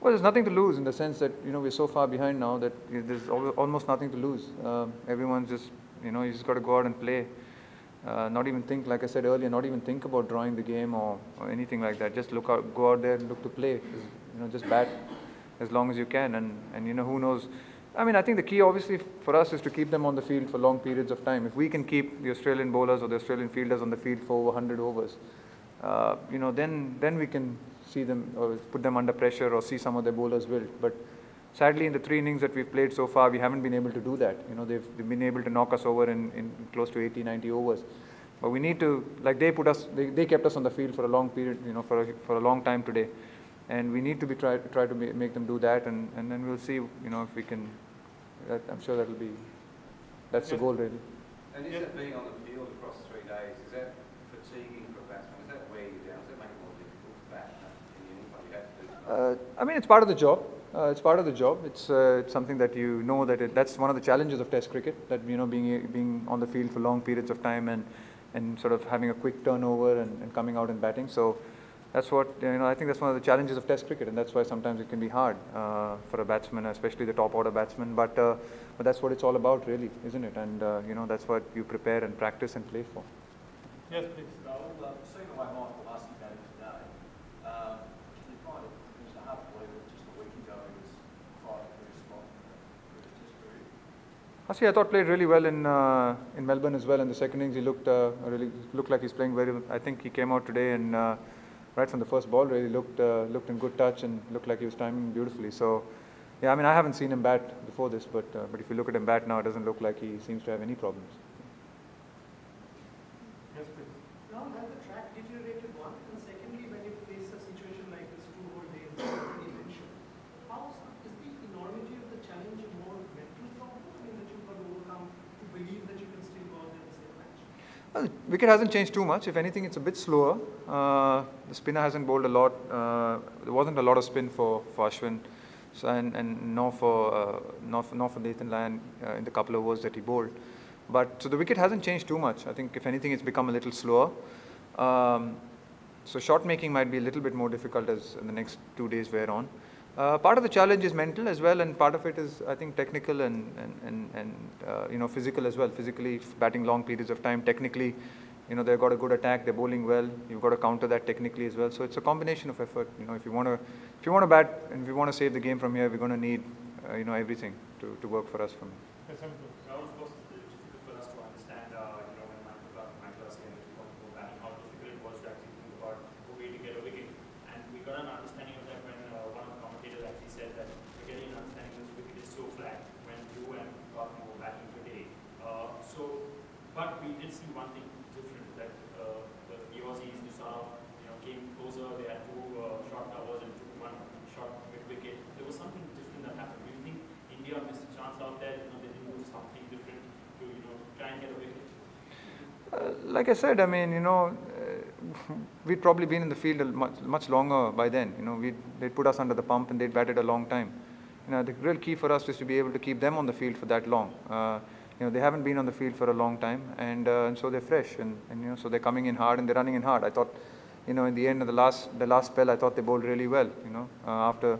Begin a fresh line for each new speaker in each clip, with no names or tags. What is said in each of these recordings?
Well, there's nothing to lose in the sense that, we're so far behind now that there's almost nothing to lose. Everyone's just, you just got to go out and play. Not even think, like I said earlier, not even think about drawing the game or anything like that. Just go out there and look to play. Just bat as long as you can. And who knows. I mean, I think the key obviously for us is to keep them on the field for long periods of time. If we can keep the Australian bowlers or the Australian fielders on the field for over 100 overs, then we can see them or put them under pressure or see some of their bowlers wilt. But sadly, in the 3 innings that we've played so far, we haven't been able to do that. They've been able to knock us over in close to 80, 90 overs. But we need to, like they kept us on the field for a long period, for a long time today. And we need to try to make them do that, and then we'll see, if we can. I'm sure that's the goal really.
And is it being on the field across 3 days, is that fatiguing for a batsman? Is that wearing you down? Does that make it more difficult to bat in the innings like you have to do?
I mean, it's part of the job. It's part of the job. It's something that that's one of the challenges of Test cricket. That being on the field for long periods of time and sort of having a quick turnover and coming out and batting. So that's what I think that's one of the challenges of Test cricket, and that's why sometimes it can be hard for a batsman, especially the top order batsman. But that's what it's all about, really, isn't it? And that's what you prepare and practice and play for.
Yes, please.
Rahul, seeing the way Michael Hussey batted today, you kind of it's hard to believe that just a week ago he was fighting for his spot for his Test career.
Hussey, I thought played really well in Melbourne as well. In the second innings, he looked like he's playing very well. I think he came out today and right from the first ball really looked in good touch and looked like he was timing beautifully. So yeah, I mean I haven't seen him bat before this, but if you look at him bat now, it doesn't look like he seems to have any problems.
Yes, please.
Now, has the track deteriorated one? And secondly, when you face a situation like this 2 whole days, as you mentioned, is the enormity of the challenge a more mental problem? I mean, that you've got to overcome to believe that you can still go out there and save a match?
Well, the wicket hasn't changed too much. If anything, it's a bit slower. The spinner hasn't bowled a lot. There wasn't a lot of spin for Ashwin, so and nor for Nathan Lyon in the couple of overs that he bowled. But so the wicket hasn't changed too much. I think if anything, it's become a little slower. So shot making might be a little bit more difficult as the next 2 days wear on. Part of the challenge is mental as well, and part of it is, I think, technical and physical as well. Physically, batting long periods of time. Technically, they've got a good attack. They're bowling well. You've got to counter that technically as well. So it's a combination of effort. If you want to bat and if you want to save the game from here, we're going to need everything to work for us from here.
Yes, Simple.
Rahul, of course, it's difficult for us to understand, when Michael was saying that you want to go batting, how difficult it was to actually think about a way to get a wicket. And we got an understanding of that when one of the commentators actually said that we're getting an understanding this wicket is so flat when you and Gautam were batting today. But we did see one thing different, that the Aussies, they sort of came closer. They had 2 short covers and 1 short mid-wicket. There was something different that happened. Do you think India missed a chance out there? They didn't do something different to try and get a wicket?
Like I said, I mean, we'd probably been in the field much longer by then. They'd put us under the pump and they'd batted a long time. The real key for us is to be able to keep them on the field for that long. They haven't been on the field for a long time, and so they're fresh, and so they're coming in hard and they're running in hard. I thought, in the end of the last spell, I thought they bowled really well. After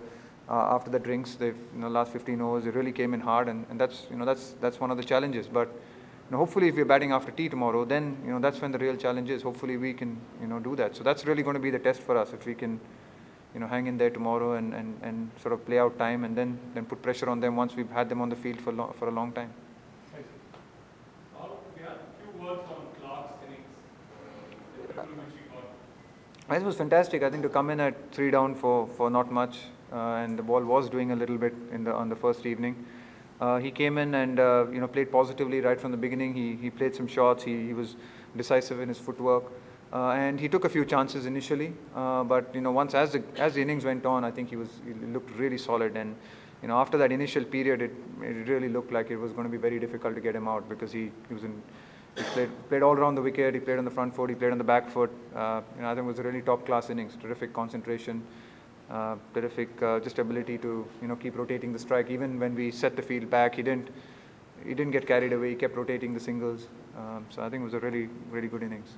the drinks, they've last 15 overs, they really came in hard, and that's one of the challenges. But hopefully, if we're batting after tea tomorrow, then that's when the real challenge is. Hopefully, we can do that. So that's really going to be the test for us. If we can hang in there tomorrow and sort of play out time, and then put pressure on them once we've had them on the field for a long time.
We had a few words on Clark's innings.
It was fantastic. I think to come in at 3 down for not much, and the ball was doing a little bit on the first evening. He came in and played positively right from the beginning. He played some shots. He was decisive in his footwork, and he took a few chances initially. But once as the innings went on, I think he looked really solid. And after that initial period, it really looked like it was going to be very difficult to get him out, because he played all around the wicket. He played on the front foot. He played on the back foot. I think it was a really top class innings. Terrific concentration. Terrific just ability to keep rotating the strike. Even when we set the field back, he didn't get carried away. He kept rotating the singles. So I think it was a really good innings.